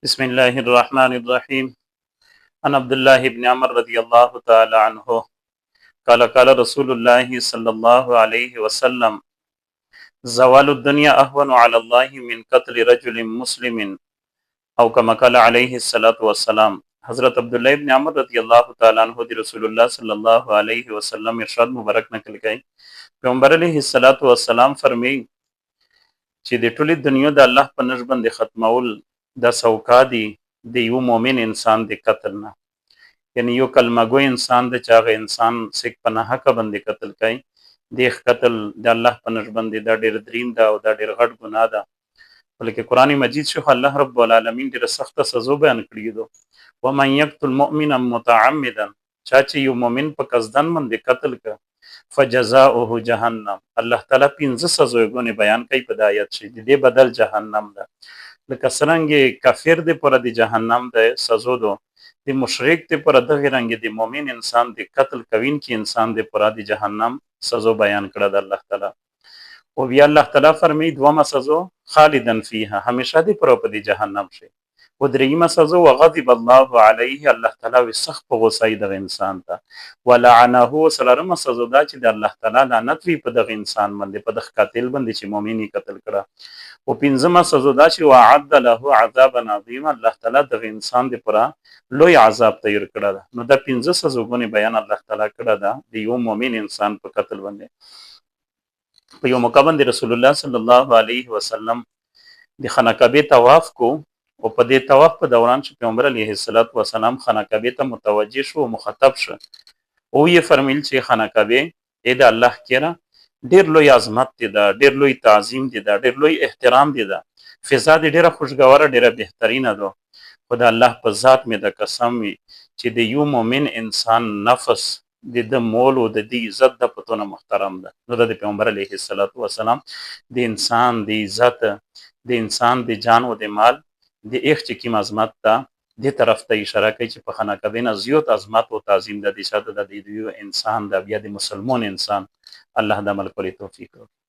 بسم الله الرحمن الرحيم. عن عبد الله بن عمر رضي الله تعالى عنه قال قال رسول الله صلى الله عليه وسلم زوال الدنيا أهون على الله من قتل رجل مسلم او كما قال عليه الصلاة والسلام. حضرت عبداللہ ابن عمر رضی اللہ تعالیٰ عنہ دی رسول اللہ صلی اللہ علیہ وسلم ارشاد مبارک نقل کړي. پیغمبر علیه الصلاة والسلام فرمایي چې د ټولې دنیا د الله په نږ باندې ختمول د سوکا دي د یو مؤمن انسان د قتل نه، یعنی یو کلمه ګو انسان د چاغه انسان سیک په ناحق باندې قتل کوي، د قتل د الله په نږ باندې دا ډیر درین ده او دا ډیر غټ ګناه ده. بلکې قرآن مجید شو الله رب العالمین ډیره سخته سزا بیان کړې ده. ومن یقتل مؤمنا متعمدا، چا چې یو مؤمن په قصدن باندې قتل ک فجزاؤه جهنم، الله تعالی 15 سزاګونه بیان کوي په د آیت شي، د دې بدل جهنم ده. لکه څنګه کافر دی پر د جهنم د سزا ده، د مشرک دی پر دغه رنګ د مؤمن انسان د قتل کوین کې انسان د پر د جهنم سزا بیان کړه د الله تعالی. او بیا الله تعالی فرمی دوما سزا خالدن فیها، همیشه دی پر په د جهنم شي. و دریمه سزا وغضب الله علیه، الله تعالی وي سخت په غوسه د انسان ته. ولعنه، سلرمه سزا دا چې د الله تعالی لعنت وي په دغه انسان باندې، په دغه قاتل باندې چې مؤمنی قتل کړه. او پنځمه سزا دا چې وعد له عذابا عظیما، الله تعالی دغه انسان د پر لوی عذاب تیر کړه ده. نو دا 15 سزاګونه بیان الله تعالی کړه ده د یو مؤمن انسان په قتل باندې. په یو موقع باندې رسول الله صلی الله علیه وسلم د خانقاه طواف کو، او په دې طواف په دوران چې پیغمبر علیه السلام خانقاه ته متوجه شو او مخاطب شو، او یې فرمیل چې خانقاه اې د الله کېره ډیر لوی عظمت دی، دا ډیر لوی تعظیم دی، دا ډیر لوی احترام دی، دا فضا دی ډیره خوشګواره ډیره بهترینه ده. خو د الله په ذات مې د قسم وي چې د یو مؤمن انسان نفس د مول او د دې عزت د پتونه محترم ده. نو د پیغمبر علیه السلام د انسان د عزت، د انسان د جان او د مال د ایخ چې کیم عظمت ده د طرف ته اشاره کوي چې په خانقاه نه زیات عظمت او تعظیم د دې شاته د دې انسان د بیا د مسلمان انسان الله د عمل کولو توفیق ورکړي.